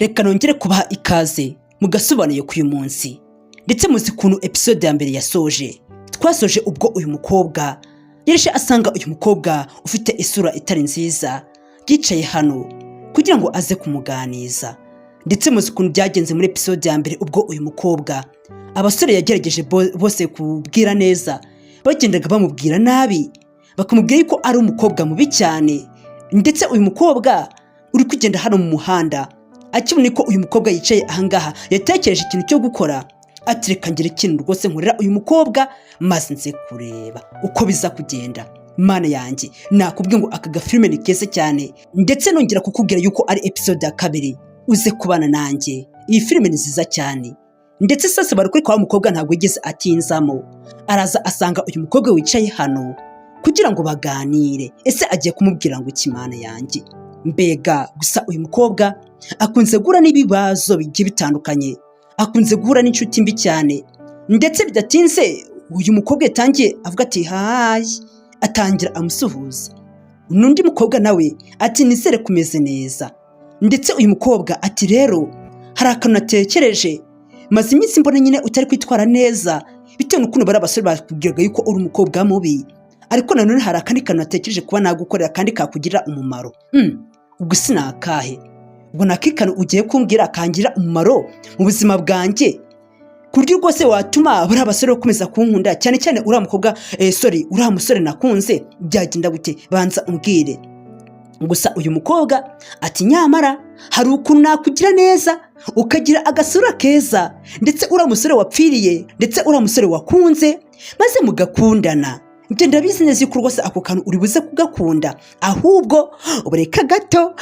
reka nongere kubaha ikaze mugasobanuye ku uyu munsi ndetse muzi kuntu episode ya mbere yasoje. Twasoje ubwo uyu mukobwa yaje asanga uyu mukobwa ufite isura itari nziza yicaye hano kugira ngo aze kumuganiza, ndetse muzi kuntu byagenze muri episode ya mbere ubwo uyu mukobwa abasore yagerageje bose kubwira neza bagendaga bamubwira nabi, bakamubwira yuko ari umukobwa mubi cyane. Ndetse uyu mukobwa uri kugenda hano mu muhanda akibona ko uyu mukobwa yicaye ahangaha yatekereje ikintu cyo gukora, ati reka ngire ikintu rwose nkorera uyu mukobwa maze nze kureba uko biza kugenda. Mana yanjye nakubwiye ngo aka gafilme ni keza cyane, ndetse nongera kukubwira yuko ari episode ya kabiri uze kubana nanjye. Iyi filime ni nziza cyane, ndetse sasa bari kuri kwa mukobwa ntabwo yigeze atinzamo, araza asanga uyu mukobwa wicaye hano kugira ngo baganire. Ese agiye kumubwira ngo iki Mana yanjye? Mbega gusa uyu mukobwa akunze guhura n'ibibazo bigiye bitandukanye, akunze guhura n'inshuti mbi cyane, ndetse bidatinze uyu mukobwa yatangiye avuga ati hayi, atangira amusuhuza. N'undi mukobwa nawe ati nizere kumeze neza. Ndetse uyu mukobwa ati rero hari akantu natekereje, maze iminsi mbona nyine utari kwitwara neza bitewe n'ukuntu bari abasore bakubwiraga yuko uri umukobwa mubi, ariko nanone hari akandi kantu natekereje kuba nagukorera kandi kakugirira umumaro. Ubwo sinakahe? Ubwo nakikano ugiye kumbwira akangirira umumaro mu buzima bwanjye ku buryo rwose watuma bari abasore bakomeza kunkunda, cyane cyane uriya mukobwa uriya musore nakunze byagenda gute? Banza umbwire. Gusa uyu mukobwa ati nyamara hari ukuntu nakugira neza ukagira agasura keza, ndetse uriya musore wapfiriye, ndetse uriya musore wakunze maze mugakundana. Njye ndabizi neza yuko rwose ako kantu uri buze kugakunda, ahubwo ubureka gato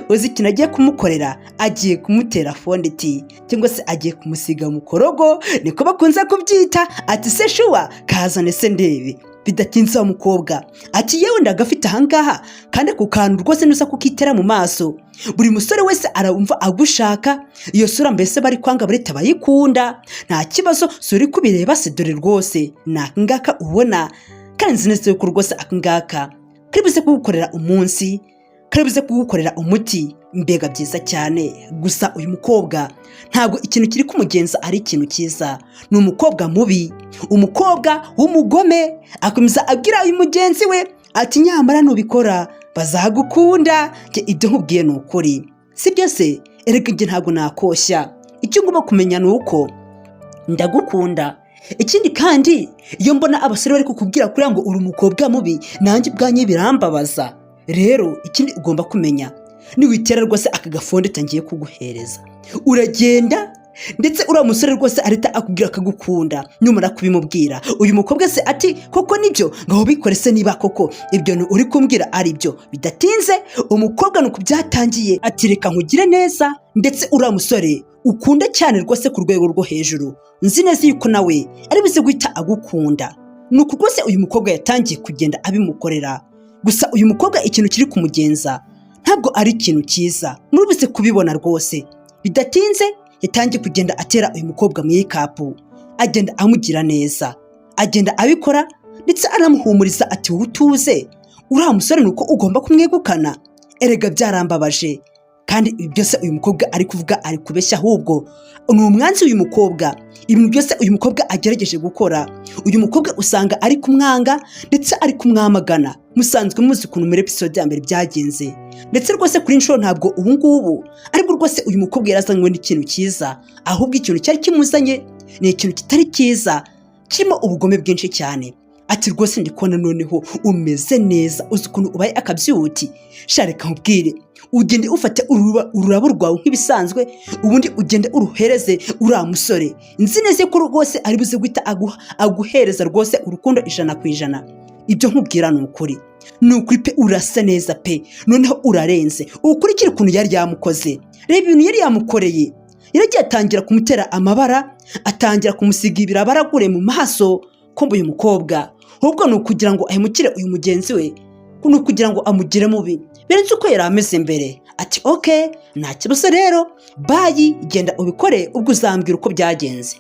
uzi ikintu agiye kumukorera, agiye kumutera fondeti cyangwa se agiye kumusiga mukorogo, niko bakunze kubyita. Ati se shuwa kazane se ndebe. Bidatinze wa mukobwa ati yewe ndagafite ahangaha, kandi ku kantu rwose nusa kukitera mu maso buri musore wese arumva agushaka. Iyo sura mbese bari kwanga barita bayikunda, nta kibazo suri kubireba se, dore rwose nakangaka ubona, kandi nzi neza yuko rwose akangaka karibuze kugukorera umunsi, karibuze kugukorera umuti. Mbega byiza cyane. Gusa uyu mukobwa ntabwo ikintu kiri kumugenza ari ikintu cyiza, ni umukobwa mubi, umukobwa w'umugome. Akomeza abwira uyu mugenzi we ati nyamara nubikora bazagukunda. Ibyo nkubwiye ni ukuri, si byo se? Erega njye ntabwo nakoshya, icyo ngomba kumenya ni uko ndagukunda. Ikindi kandi iyo mbona abasore bari kukubwira kugira ngo uri umukobwa mubi, nanjye ubwanjye birambabaza. Rero ikindi ugomba kumenya, niwitera rwose aka gafonde tangiye kuguhereza uragenda, ndetse uriya musore rwose arita akubwira akagukunda. Numara kubimubwira uyu mukobwa se ati koko nibyo, ngaho bikore se niba koko ibyo uri kumbwira ari byo. Bidatinze umukobwa nuko byatangiye ati reka nkugire neza, ndetse uriya musore ukunda cyane rwose ku rwego rwo hejuru, nzi neza yuko nawe ari buze guhita agukunda. Nuko rwose uyu mukobwa yatangiye kugenda abimukorera. Gusa uyu mukobwa ikintu kiri kumugenza ntabwo ari ikintu cyiza, murubise kubibona rwose. Bidatinze yatangiye kugenda atera uyu mukobwa makeup, agenda amugira neza, agenda abikora, ndetse anamuhumuriza ati utuze, uriya musore nuko ugomba kumwegukana. Erega byarambabaje, kandi ibi byose uyu mukobwa ari kuvuga ari kubeshya, ahubwo ni umwanzi uyu mukobwa. Ibintu byose uyu mukobwa agerageje gukora, uyu mukobwa usanga ari kumwanga ndetse ari kumwamagana. Musanzwe muzi ukuntu muri episode ya mbere byagenze, ndetse rwose kuri inshuro ntabwo ubu ngubu aribwo rwose uyu mukobwa yarazanywe n'ikintu cyiza, ahubwo ikintu cyari kimuzanye ni ikintu kitari cyiza, kirimo ubugome bwinshi cyane. Ati rwose ndikubona noneho umeze neza, uzi ukuntu ubaye akabyuti. Shareka nkubwire, ugende ufate ururabo rwawe nk'ibisanzwe, ubundi ugende uruhereze uriya musore. Nzi neza ko rwose ari buze guhita aguhereza rwose urukundo 100%. Ibyo nkubwira ni ukuri, ni ukuri pe, urasa neza pe, noneho urarenze. Ukurikira ukuntu yari yamukoze, reba ibintu yari yamukoreye. Yaragiye atangira kumutera amabara, atangira kumusiga ibirabaragure mu maso. Kumbe uyu mukobwa ahubwo ni ukugira ngo ahemukire uyu mugenzi we, ni ukugira ngo amugire mubi birenze uko yari ameze mbere. Ati okay, nta kibazo rero, bayi genda ubikore, ubwo uzambwira uko byagenze.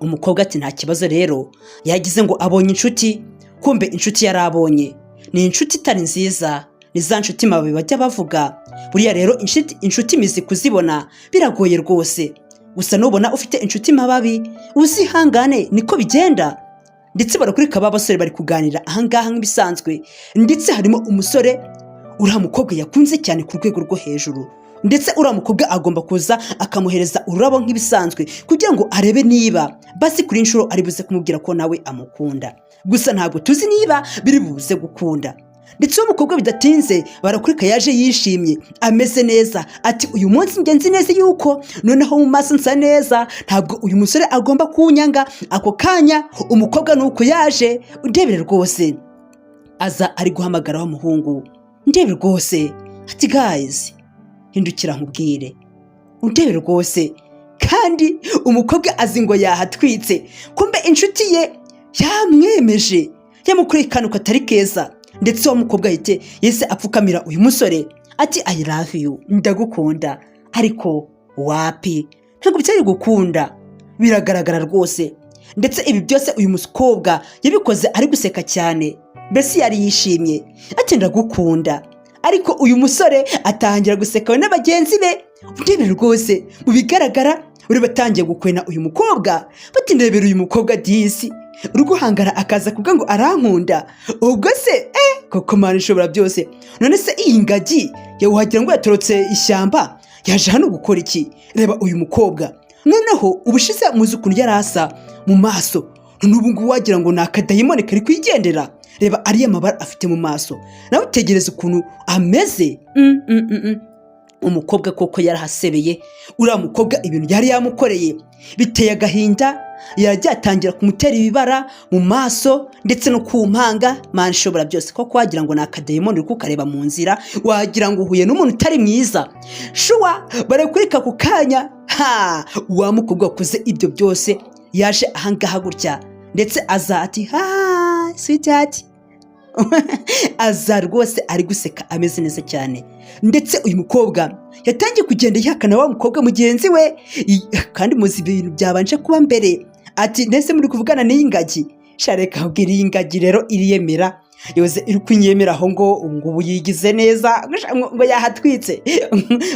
Umukobwa ati nta kibazo rero. Yagize ngo abonye inshuti, kumbe inshuti yari abonye ni inshuti itari nziza, ni za nshuti mababi bajya bavuga. Buriya rero inshuti mizi kuzibona biragoye rwose, gusa nubona ufite inshuti mababi uzihangane, niko bigenda. Ndetse barakurika aba basore bari kuganira ahangaha nk'ibisanzwe, ndetse harimo umusore uriya mukobwa yakunze cyane ku rwego rwo hejuru, ndetse uriya mukobwa agomba kuza akamuhereza ururabo nk'ibisanzwe kugira ngo arebe niba basi kuri inshuro ari buze kumubwira ko nawe amukunda. Gusa ntabwo tuzi niba biri buze gukunda. Ndetse uwo mukobwa bidatinze barakurika yaje yishimye ameze neza, ati uyu munsi ngenzi neza yuko noneho mu maso nsa neza, ntabwo uyu musore agomba kunyanga. Ako kanya umukobwa nuko yaje, ndebere rwose aza ari guhamagara wa muhungu, ndebere rwose ati guys hindukira nkubwire, ndebere rwose. Kandi umukobwa azi ngo yahatwitse, kumbe inshuti ye yamwemeje, yamukoreye akantu katari keza. Ndetse uwo mukobwa ahite yese apfukamira uyu musore ati I love you, ndagukunda. Ariko wapi, ntabwo byari gukunda, biragaragara rwose. Ndetse ibi byose uyu mukobwa yabikoze ari guseka cyane, mbese yari yishimye ati ndagukunda. Ariko uyu musore atangira guseka we n'abagenzi be, ndebere rwose mu bigaragara uri batangiye gukwena uyu mukobwa, bati ndebere uyu mukobwa disi uri guhangara akaza kuvuga ngo arankunda. Ubwo se koko Mana ishobora byose, none se iyi ngagi yawuhagira ngo yatorotse ishyamba yaje hano gukora iki? Reba uyu mukobwa noneho ubushize muzi ukuntu yari asa mu maso, n'ubu ngubu wagira ngo ni akadayimoni kari kwigendera. Reba ariya mabara afite mu maso, nawe utegereze ukuntu ameze. Umukobwa koko yarahasebeye. Uriya mukobwa ibintu yari yamukoreye biteye agahinda, yaragiye atangira kumutera ibibara mu maso ndetse no ku mpanga. Mana ishobora byose, koko wagira ngo ni akadayimoni uri kukareba mu nzira, wagira ngo uhuye n'umuntu utari mwiza. Shuwa barakurika ku kanya, wa mukobwa wakoze ibyo byose yaje ahangaha gutya, ndetse aza ati sweetheart aza rwose ari guseka ameze neza cyane. Ndetse uyu mukobwa yatangiye kugenda yihakana wa mukobwa mugenzi we, kandi muzi ibintu byabanje kuba mbere. Ati ndetse muri kuvugana n'iyi ngagi, shareka ubwira iyi ngagi rero iriyemera yose iri kunyemera aho ngo ubu yigize neza ngo yahatwitse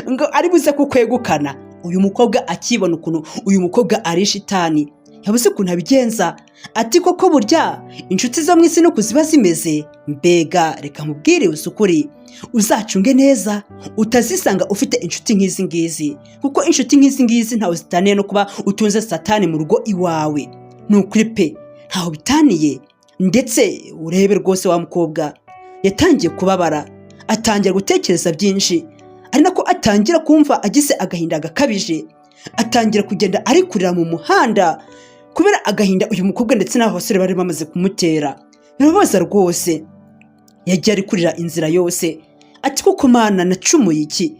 ngo ari buze kukwegukana. Uyu mukobwa akibona ukuntu uyu mukobwa ari shitani, yabuze ukuntu abigenza. Ati koko burya inshuti zo mu isi no kuziba zimeze, mbega reka mubwire usukuri uzacunge neza utazisanga ufite inshuti nk'izi ngizi, kuko inshuti nk'izi ngizi ntawe zitaniye no kuba utunze satani mu rugo iwawe. Nukuri pe ntaho bitaniye. Ndetse urebe rwose wa mukobwa yatangiye kubabara, atangira gutekereza byinshi, ari nako atangira kumva agize agahinda gakabije, atangira kugenda ari kurira mu muhanda kubera agahinda uyu mukobwa ndetse n'abo basore bari bamaze kumutera. Birabaza rwose, yagiye ari kurira inzira yose ati koko Mana nacumuye iki?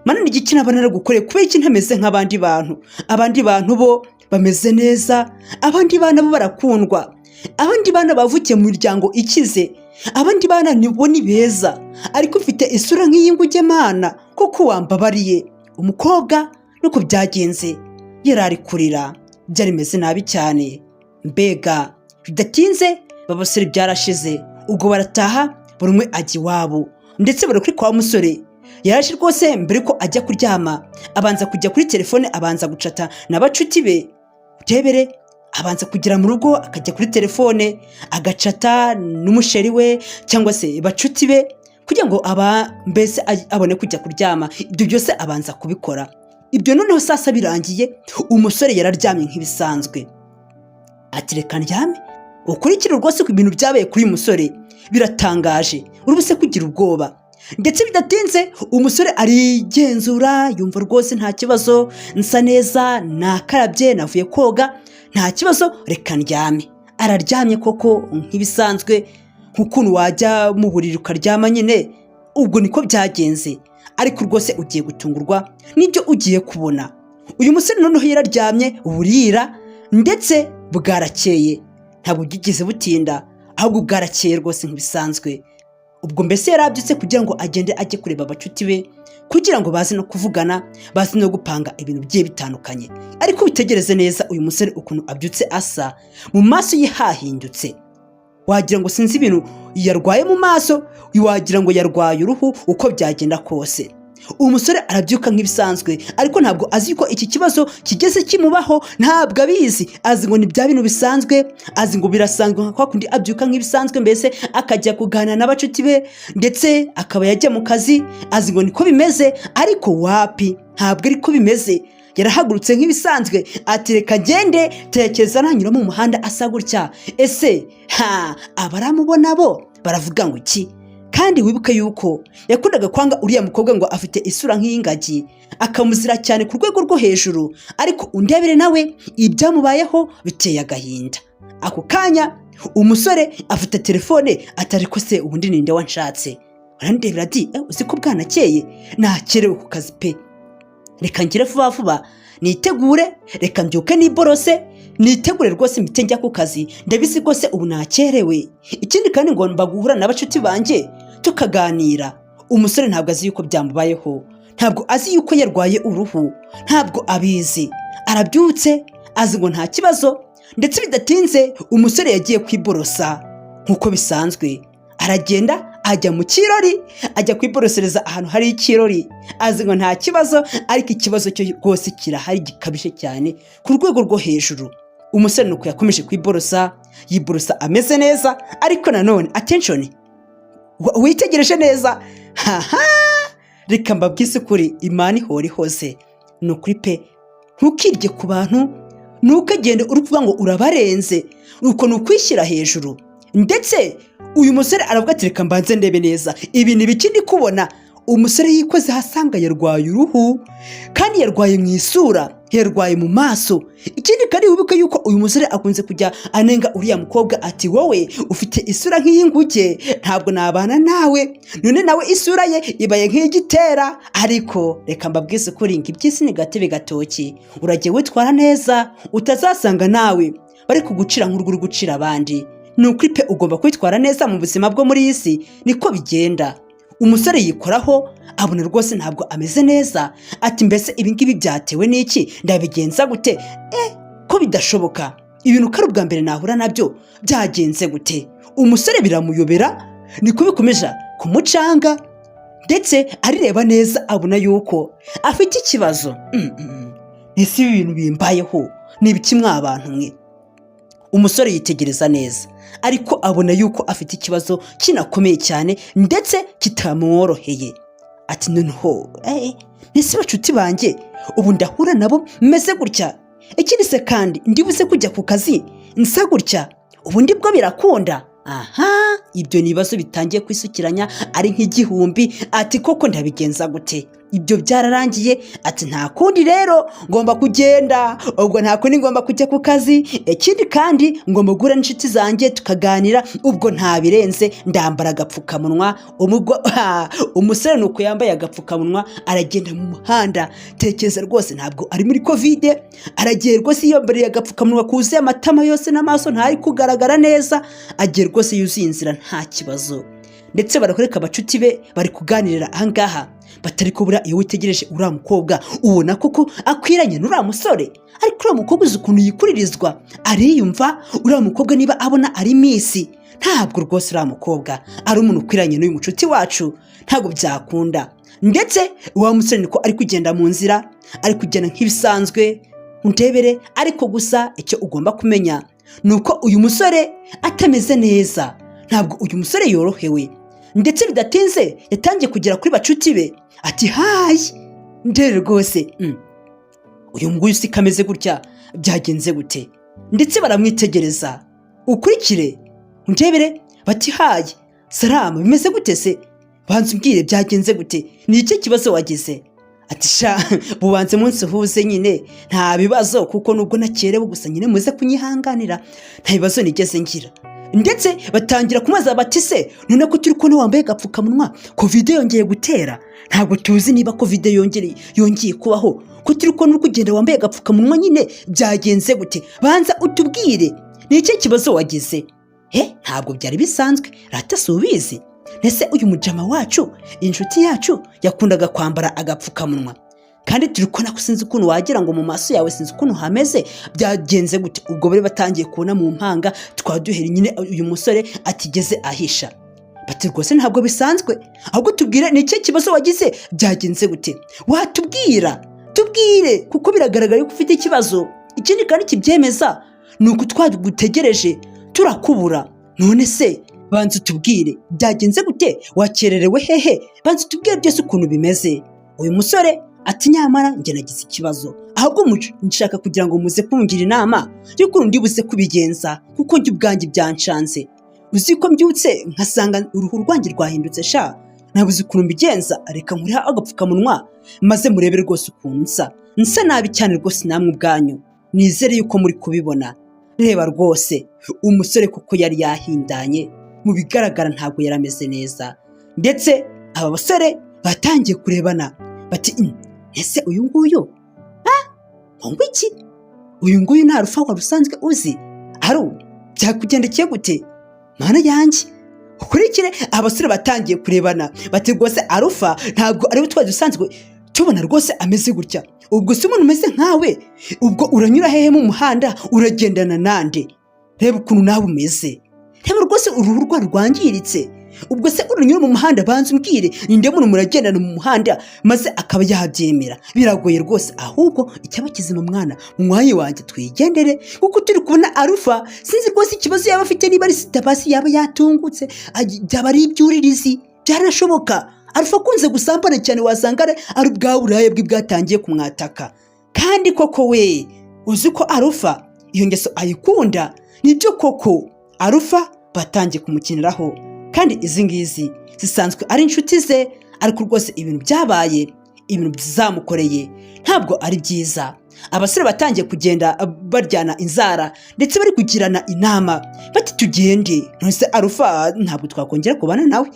Mana ni iki naba naragukoreye? Kubera iki ntameze nk'abandi bantu? Abandi bantu bo bameze neza, abandi bana bo barakundwa, abandi bana bavukiye mu miryango ikize, abandi bana nibo ni beza, ariko ufite isura nk'iyi nguge Mana, koko wambabariye. Umukobwa nuko byagenze, yari ari kurira, byari bimeze nabi cyane. Mbega bidatinze babasore byarashize, ubwo barataha buri umwe ajya iwabo. Ndetse bari kuri kwa musore yaraje rwose, mbere ko ajya kuryama abanza kujya kuri telefone, abanza gucata n'abacuti be. Utebere abanza kugera mu rugo akajya kuri telefone agacata n'umusheri we cyangwa se bacuti be kugira ngo mbese abone kujya kuryama. Ibyo byose abanza kubikora. Ibyo noneho sasa birangiye, umusore yararyamye nk'ibisanzwe. Ati reka ndyame ukurikire rwose ku bintu byabaye kuri uyu musore biratangaje, urubuse kugira ubwoba. Ndetse bidatinze umusore arigenzura, yumva rwose nta kibazo, nsa neza, nakarabye, navuye koga, nta kibazo, reka ndyame. Araryamye koko nk'ibisanzwe, nk'ukuntu wajya mu buriri ukaryama nyine. Ubwo niko byagenze, ariko rwose ugiye gutungurwa n'ibyo ugiye kubona. Uyu musore noneho yararyamye burira, ndetse bwarakeye, ntabwo bwigeze butinda, ahubwo bwarakeye rwose nk'ibisanzwe. Ubwo mbese yarabyutse kugira ngo agende ajye kureba abacuti be, kugira ngo baze no kuvugana, baze no gupanga ibintu bigiye bitandukanye. Ariko bitegereze neza uyu musore ukuntu abyutse asa, mu maso ye hahindutse. wagira ngo sinzi ibintu yarwaye mu maso, wagira ngo yarwaye uruhu. Uko byagenda kose umusore arabyuka nk'ibisanzwe, ariko ntabwo azi ko iki kibazo kigeze kimubaho. Ntabwo abizi, azi ngo ni bya bintu bisanzwe, azi ngo birasanzwe nka kwa kundi abyuka nk'ibisanzwe, mbese akajya kuganira n'abacuti be ndetse akaba yajya mu kazi, azi ngo niko bimeze. Ariko wapi, ntabwo ariko bimeze. Yarahagurutse nk'ibisanzwe ati reka ngende, tekereza nanyura mu muhanda asa gutya, ese abaramubona bo baravuga ngo iki? Kandi wibuke yuko yakundaga kwanga uriya mukobwa ngo afite isura nk'iy'ingagi, akamuzira cyane ku rwego rwo hejuru. Ariko undebere nawe ibyamubayeho biteye agahinda. Ako kanya umusore afite telefone atari ko se ubundi ninde wanshatse? Arandebera ati uzi ko bwanakeye nakerewe ku kazi pe, reka ngire vuba vuba nitegure, reka mbyuke niborose nitegure rwose mpite njya ku kazi, ndabizi rwose ubu nakerewe. Ikindi kandi ngomba guhura n'abacuti banjye tukaganira. Umusore ntabwo azi yuko byambayeho, ntabwo azi yuko yarwaye uruhu, ntabwo abizi. Arabyutse azi ngo nta kibazo, ndetse bidatinze umusore yagiye kwiborosa nk'uko bisanzwe. Aragenda ajya mu kirori, ajya kwiborosereza ahantu hari ikirori, azi ngo nta kibazo. Ariko ikibazo cyo rwose kirahari, gikabije cyane ku rwego rwo hejuru. Umusore nuko yakomeje kwiborosa, yiborosa ameze neza, ariko nanone attention, witegereje neza, reka mbabwise kuri Imana ihora hose. Ni ukuri pe, ntukirye ku bantu, ntukagende uri kuvuga ngo urabarenze, uko ni ukwishyira hejuru. Ndetse uyu musore aravuga ati reka mbanze ndebe neza ibi ni biki ndi kubona. Umusore yikoze hasanga yarwaye uruhu, kandi yarwaye mu isura, yarwaye mu maso. Ikindi kandi wibuke yuko uyu musore akunze kujya anenga uriya mukobwa ati wowe ufite isura nk'iy'inguge, ntabwo nabana nawe, none nawe isura ye ibaye nk'igitera. Ariko reka mbabwize kuri ngo iby'isi ni gatebe gatoki, uragiye witwara neza utazasanga nawe bari kugucira nk'urwo gucira abandi. Ni ukuri pe, ugomba kwitwara neza mu buzima bwo muri iyi si, niko bigenda. Umusore yikoraho abona rwose ntabwo ameze neza, ati mbese ibi ngibi byatewe n'iki? Ndabigenza gute? Ko bidashoboka, ibintu kari ubwa mbere nahura nabyo, byagenze gute? Umusore biramuyobera, niko bikomeje kumucanga, ndetse arireba neza abona yuko afite ikibazo. Ese ibi bintu bimbayeho ni ibiki mw'abantu mwe? Umusore yitegereza neza, ariko abona yuko afite ikibazo kinakomeye cyane ndetse kitamworoheye. Ati noneho ese bacuti banjye ubu ndahura nabo meze gutya? Ikindi se kandi ndibuze kujya ku kazi nsa gutya? Ubu ndibwo birakunda? Ibyo ni ibibazo bitangiye kwisukiranya ari nk'igihumbi. Ati koko ndabigenza gute? Ibyo byararangiye. Ati nta kundi rero ngomba kugenda, ubwo nta kundi ngomba kujya ku kazi. Ikindi kandi ngomba guhura n'inshuti zanjye tukaganira, ubwo nta birenze ndambara agapfukamunwa. Umusore nuko yambaye agapfukamunwa aragenda mu muhanda. Tekereza rwose ntabwo ari muri Covid, aragiye rwose yambaye agapfukamunwa kuzuye amatama yose n'amaso ntari kugaragara neza, agiye rwose yuzuye inzira nta kibazo. Ndetse barakoreka abacuti be bari kuganirira ahangaha, batari kubura iyo witegereje uriya mukobwa ubona koko akwiranye n'uriya musore. Ariko uriya mukobwa uzi ukuntu yikuririzwa, ariyumva. Uriya mukobwa niba abona ari misi, ntabwo rwose uriya mukobwa ari umuntu ukwiranye n'uyu mucuti wacu, ntabwo byakunda. Ndetse uwa musore niko ari kugenda mu nzira, ari kugenda nk'ibisanzwe, undebere. Ariko gusa icyo ugomba kumenya ni uko uyu musore atameze neza, ntabwo uyu musore yorohewe. Ndetse bidatinze yatangiye kugera kuri bacuti be, ati hayi ndere rwose uyu nguyu si kameze gutya, byagenze gute? Ndetse baramwitegereza, ukurikire undebere. Bati hayi salama, bimeze gute se? Banza umbwire byagenze gute, ni iki kibazo wagize? Ati sha bubanze munsi huze nyine, nta bibazo kuko nubwo nakerewe gusa nyine muze kunyihanganira, nta bibazo nigeze ngira. Ndetse batangira kumaza bati se none ko turi kubona wambaye agapfukamunwa, Covid yongeye gutera, ntabwo tuzi niba Covid yongeye kubaho, ko turi kubona uri kugenda wambaye agapfukamunwa nyine, byagenze gute? Banza utubwire ni iki kibazo wagize. Ntabwo byari bisanzwe, rata subizi. Nese uyu mujama wacu inshuti yacu yakundaga kwambara agapfukamunwa, kandi turi kubona ko sinzi ukuntu wagira ngo mu maso yawe sinzi ukuntu hameze, byagenze gute? Ubwo bari batangiye kubona mu mpanga twaduhera nyine uyu musore atigeze ahisha. Bati rwose ntabwo bisanzwe, ahubwo tubwire ni iki kibazo wagize, byagenze gute? Watubwira, tubwire, kuko biragaragara ko ufite ikibazo. Ikindi kandi kibyemeza ni uko twagutegereje turakubura. None se banza tubwire byagenze gute, wakererewe hehe? Banza tubwire byose ukuntu bimeze. Uyu musore ati nyamara njye nagize ikibazo, ahubwo nshaka kugira ngo muze kungira inama y'ukuntu ndibuze kubigenza, kuko njye ubwanjye byanshanze. Uzi ko mbyutse nkasanga uruhu rwanjye rwahindutse sha, nabuze ukuntu mbigenza. Reka nkuriha agapfukamunwa maze murebe rwose ukuntu nsa nabi cyane rwose namwe ubwanyu. Nizere yuko muri kubibona. Reba rwose umusore kuko yari yahindanye, mu bigaragara ntabwo yari ameze neza. Ndetse aba basore batangiye kurebana bati ese uyu nguyu ngo iki? Uyu nguyu nta rufa wari usanzwe uzi? Byakugendekeye gute? Mana yanjye ukurikire. Abasore batangiye kurebana bati rwose Arufa ntabwo ari we twari dusanzwe tubona rwose ameze gutya. Ubwo si umuntu umeze nkawe? Ubwo uranyura hehe mu muhanda, uragendana nande? Reba ukuntu nawe umeze, reba rwose uruhu rwa rwangiritse. Ubwo se uranyura mu muhanda, banza umbwire ninde muntu muragendana mu muhanda maze akaba yabyemera? Biragoye rwose. Ahubwo icyaba kizima mwana mu mwanya wanjye twigendere, kuko turi kubona Arufa sinzi rwose ikibazo yaba afite, niba ari sitabasi yaba yatungutse, byaba ari ibyuririzi, byaranashoboka. Arufa akunze gusambana cyane, wasanga ari bwa burayi bwe bwatangiye kumwataka. Kandi koko we uzi ko Arufa iyo ngeso ayikunda? Nibyo koko Arufa batangiye kumukiniraho, kandi izi ngizi zisanzwe ari inshuti ze, ariko rwose ibintu byabaye, ibintu byamukoreye ntabwo ari byiza. Abasore batangiye kugenda baryana inzara ndetse bari kugirana inama bati tugende. None Arufa ntabwo twakongera kubana nawe,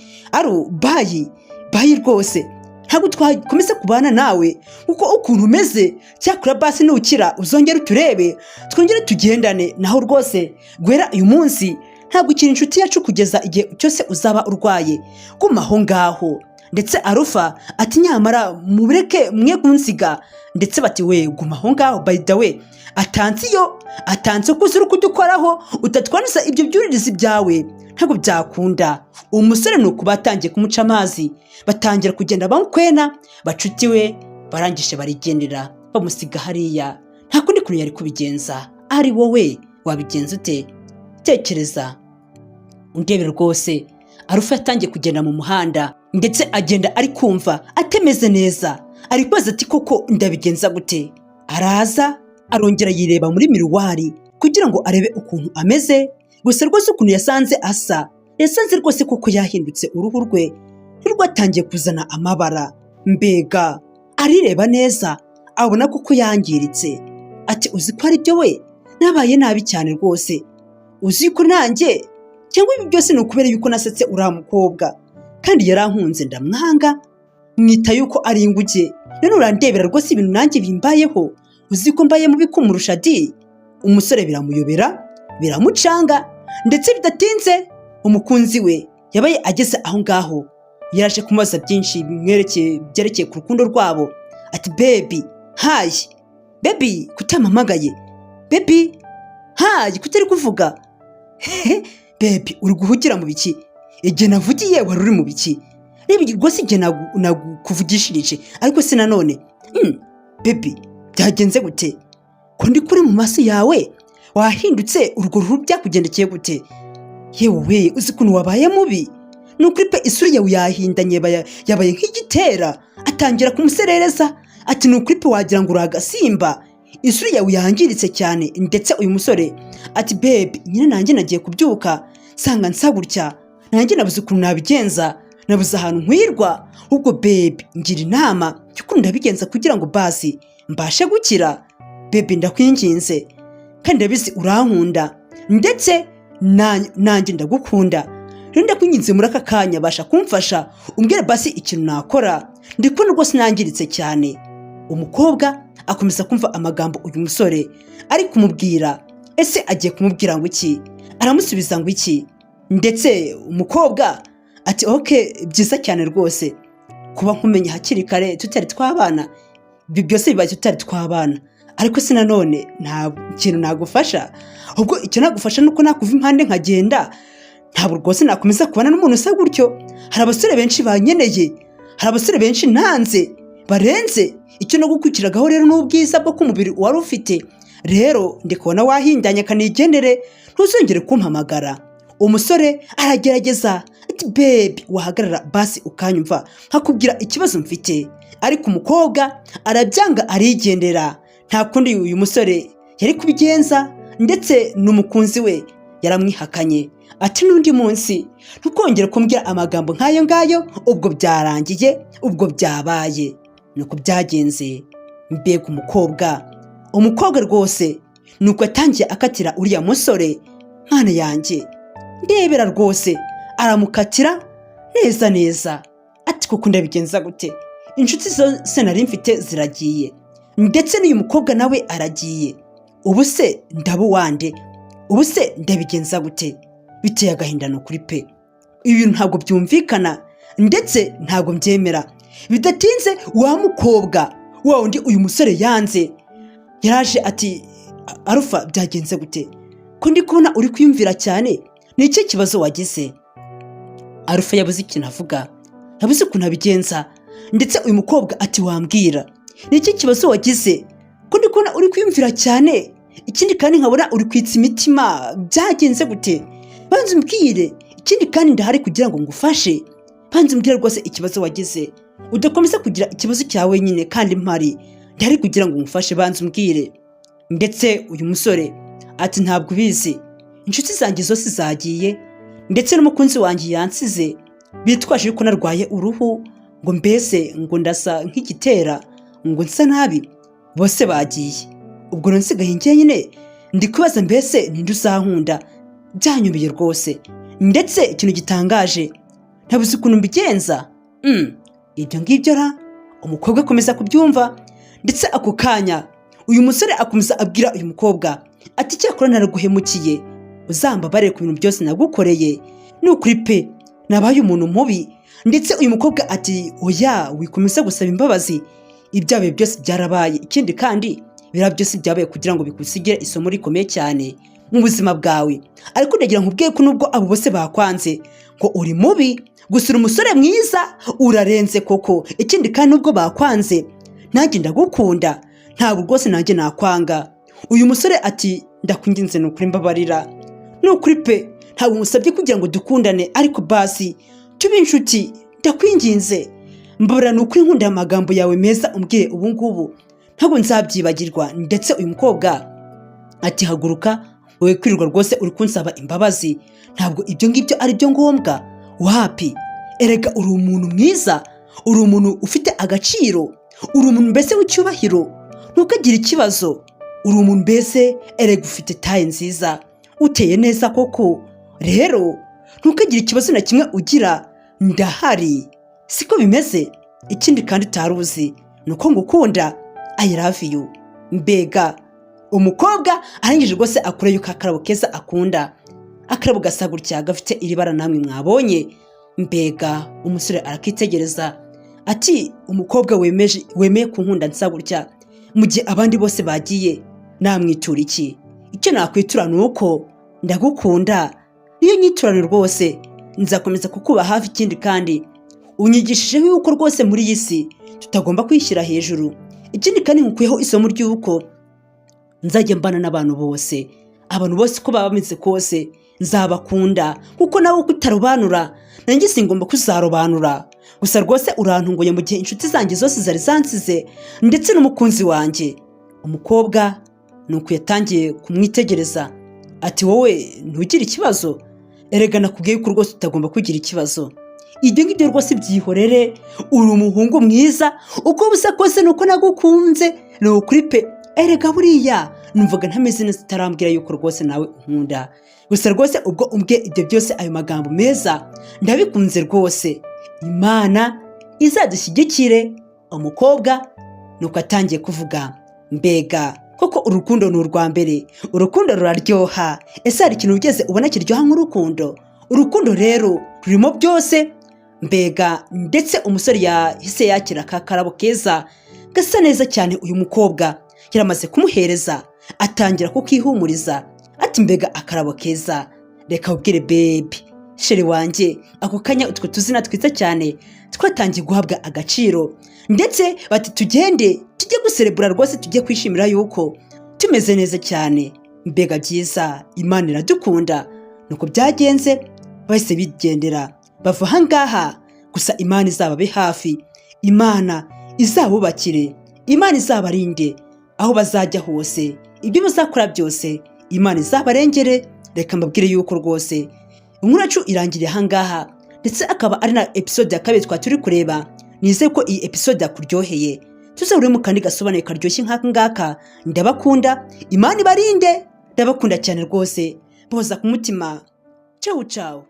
bayi rwose ntabwo twakomeza kubana nawe kuko ukuntu umeze. Cyakora basi nukira uzongera uturebe twongere tugendane. Naho rwose gwera uyu munsi ntabwo ukiri inshuti yacu kugeza igihe cyose uzaba urwaye, guma aho ngaho. Ndetse Arufa ati nyamara mureke mwe kunsiga. Ndetse bati we guma aho ngaho, by the way atansiyo kuzura kudukoraho utatwanisa ibyo byuririzi byawe, ntabwo byakunda. Umusore nuko batangiye kumuca amazi, batangira kugenda bamukwena, bacutiwe barangije barigendera bamusiga hariya. Nta kundi kuntu yari kubigenza. Ari wowe wabigenza ute? Tekereza undebe rwose. Arufa yatangiye kugenda mu muhanda ndetse agenda ari kumva atemeze neza, ari kwaza ati koko ndabigenza gute? Araza arongera yireba muri miruwari kugira ngo arebe ukuntu ameze. Gusa rwose ukuntu yasanze rwose koko yahindutse, uruhu rwe rwatangiye kuzana amabara. Mbega arireba neza abona koko yangiritse. Ati uzi ko ari byo we nabaye nabi cyane rwose, uzi ko nanjye cyangwa ibi byose ni ukubera yuko nasetse uriya mukobwa kandi yarankunze ndamwanga, mwita yuko ari inguge. None urandebera rwose ibintu nanjye bimbayeho, uzi ko mbaye mubi kumurusha di? Umusore biramuyobera, biramucanga, ndetse bidatinze umukunzi we yabaye ageze aho ngaho. Yaraje kumubaza byinshi byerekeye ku rukundo rwabo. Ati baby hayi, baby kutamamagaye, baby hayi kutari kuvuga, baby uri guhugira mu biki? Igihe navugiye wari uri mu biki? Reba rwose igihe nakuvugishirije, ariko se nanone baby byagenze gute? Ko ndi kuri mu maso yawe wahindutse, urwo ruhu byakugendekeye gute? Yewe uzi ukuntu wabaye mubi, nukuri pe isura yawe yahindanye, yabaye nk'igitera. Atangira kumuserereza ati nukuri pe wagira ngo uri agasimba, isura yawe yangiritse cyane. Ndetse uyu musore ati baby nyine nanjye nagiye kubyuka nsanga nsa gutya, nanjye nabuze ukuntu nabigenza, nabuze ahantu nkwirwa. Ubwo baby ngira inama y'ukuntu ndabigenza kugira ngo basi mbashe gukira. Baby ndakwinginze kandi ndabizi urankunda, ndetse nanjye ndagukunda. Rero ndakwinginze muri aka kanya basha kumfasha umbwire basi ikintu nakora, ndi kubona rwose nangiritse cyane. Umukobwa akomeza kumva amagambo uyu musore ari kumubwira. Ese agiye kumubwira ngo iki? Aramusubiza ngo iki? Ndetse umukobwa ati okay byiza cyane rwose kuba nkumenya hakiri kare tutari twabana. ibyo byose bibaye tutari twabana, ariko se nanone nta kintu nagufasha, ahubwo icyo nagufasha nuko nakuva impande nkagenda. Ntabwo rwose nakomeza kubana n'umuntu usa gutyo. Hari abasore benshi banyeneye, hari abasore benshi nanze barenze icyo no gukurikiragaho rero n'ubwiza bwo kumubiri wari ufite. Rero ndi kubona wahindanye kanigendere, ntuzongere kumpamagara. Umusore aragerageza ati baby wahagarara basi ukanyumva nkakubwira ikibazo mfite, ariko umukobwa arabyanga arigendera. Nta kundi uyu musore yari kubigenza, ndetse n'umukunzi we yaramwihakanye ati n'undi munsi ntukongere kumbwira amagambo nk'ayo ngayo, ubwo byarangiye, ubwo byabaye. Nuko byagenze. Mbega umukobwa rwose nuko atangiye akatira uriya musore. Mwana yanjye ndebera rwose aramukatira neza ati kuko ndabigenza gute, inshuti zose nari mfite ziragiye, ndetse n'uyu mukobwa nawe aragiye, ubu se ndaba uwande, ubu se ndabigenza gute? Biteye agahinda no kuri pe. Ibintu ntabwo byumvikana ndetse ntabwo mbyemera. Bidatinze wa mukobwa wa undi uyu musore yanze yaraje ati Arufa byagenze gute, ko ndi kubona uri kwiyumvira cyane, ni iki kibazo wagize? Arufa yabuze ikintu avuga, yabuze ukuntu abigenza, ndetse uyu mukobwa ati wambwira ni iki kibazo wagize, ko ndi kubona uri kwiyumvira cyane, ikindi kandi nkabona uri kwitsa imitima, byagenze gute? Banza umbwire, ikindi kandi ndahari kugira ngo ngufashe. Banza umbwire rwose ikibazo wagize, udakomeza kugira ikibazo cyawe wenyine kandi mpari, ndahari kugira ngo ngufashe, banza umbwire. Ndetse uyu musore ati ntabwo ubizi, inshuti zanjye zose zagiye, ndetse n'umukunzi wanjye yansize, bitwaje yuko narwaye uruhu, ngo mbese ngo ndasa nk'igitera, ngo nsa nabi, bose bagiye. Ubwo nsigaye njyenyine ndi kubaza mbese ninde uzankunda. Byanyubiye rwose, ndetse ikintu gitangaje ntabuze ukuntu mbigenza. Ibyo ngibyo ra umukobwa akomeza kubyumva, ndetse ako kanya uyu musore akomeza abwira uyu mukobwa ati cyakora naraguhemukiye, uzambabare ku bintu byose nagukoreye, n'ukuri pe nabaye umuntu mubi. Ndetse uyu mukobwa ati oya wikomeza gusaba imbabazi, ibyabaye byose byarabaye, ikindi kandi bira byose byabaye kugira ngo bikusigire isomo rikomeye cyane mu buzima bwawe. Ariko ndagira nkubwiye ko nubwo abo bose bakwanze ngo uri mubi, gusura umusore mwiza urarenze koko, ikindi kandi nubwo bakwanze nanjye ndagukunda, ntabwo rwose nanjye nakwanga. Uyu musore ati ndakwinginze nukuri mbabarira, nukuri pe ntabwo musabye kugira ngo dukundane, ariko basi tube inshuti, ndakwinginze mbabarira, nukuri nkunda amagambo yawe meza umbwiye ubu ngubu ntabwo nzabyibagirwa. Ndetse uyu mukobwa ati haguruka, wowe kwirirwa rwose uri kunsaba imbabazi, ntabwo ibyo ngibyo ari byo ngombwa. Wapi, erega uri umuntu mwiza, uri umuntu ufite agaciro, uri umuntu mbese w'icyubahiro, ntukagire ikibazo, uri umuntu mbese erega ufite taye nziza, uteye neza koko. Rero ntukagire ikibazo na kimwe ugira, ndahari. Siko bimeze? Ikindi kandi utaruzi nuko ngukunda, I love you. Mbega umukobwa arangije rwose akure yuko akarabo keza akunda, akarabo gasa gutya gafite iri bara namwe mwabonye. Mbega umusore arakitegereza ati umukobwa wemeye kunkunda nsa gutya mu gihe abandi bose bagiye, namwitura iki? Icyo nakwitura nuko ndagukunda, iyo nyiturano rwose nzakomeza kukuba hafi. Ikindi kandi unyigishije yuko rwose muri iyi si tutagomba kwishyira hejuru. Ikindi kandi nkukuyeho isomo ry'uko nzajya mbana n'abantu bose, abantu bose ko baba bameze kose nzabakunda, kuko nawe uko utarobanura nanjye singomba kuzarobanura. Gusa rwose urantunguye mu gihe inshuti zanjye zose zari zansize, ndetse n'umukunzi wanjye. Umukobwa nuko yatangiye kumwitegereza ati wowe ntugire ikibazo, erega nakubwiye ko rwose utagomba kugira ikibazo. Ibyo ngibyo rwose byihorere, uri umuhungu mwiza, uko busa kose nuko nagukunze, ni ukuri pe. Erega buriya numvaga ntameze neza utarambwira yuko rwose nawe unkunda. Gusa rwose ubwo umbwiye ibyo byose, ayo magambo meza ndabikunze rwose, Imana izadushyigikire. Umukobwa nuko atangiye kuvuga, mbega koko urukundo ni urwa mbere, urukundo ruraryoha. Ese hari ikintu ugeze ubona kiryoha nk'urukundo? Urukundo rero rurimo byose. Mbega ndetse umusore yahise yakira akakarabo keza gasa neza cyane. Uyu mukobwa yaramaze kumuhereza, atangira kukihumuriza ati mbega akarabo keza, reka ubwire baby sheri wanjye. Ako kanya utwo tuzina twiza cyane twatangiye guhabwa agaciro, ndetse bati tugende tujye guserebura rwose, tujye kwishimira yuko tumeze neza cyane. Mbega byiza, Imana iradukunda. Nuko byagenze, bahise bigendera bava aha ngaha. Gusa Imana izababe hafi, Imana izabubakire, Imana izabarinde aho bazajya hose, ibyo bazakora byose Imana izabarengere. Reka mbabwire yuko rwose inkuru yacu irangiriye aha ngaha, ndetse akaba ari na episode ya kabiri turi kureba. Nizeye ko iyi episode yakuryoheye. Tuzahurire mu kandi gasobanuye karyoshye nk'aka ngaka. Ndabakunda, Imana ibarinde, ndabakunda cyane rwose, boza ku mutima. Ciao ciao.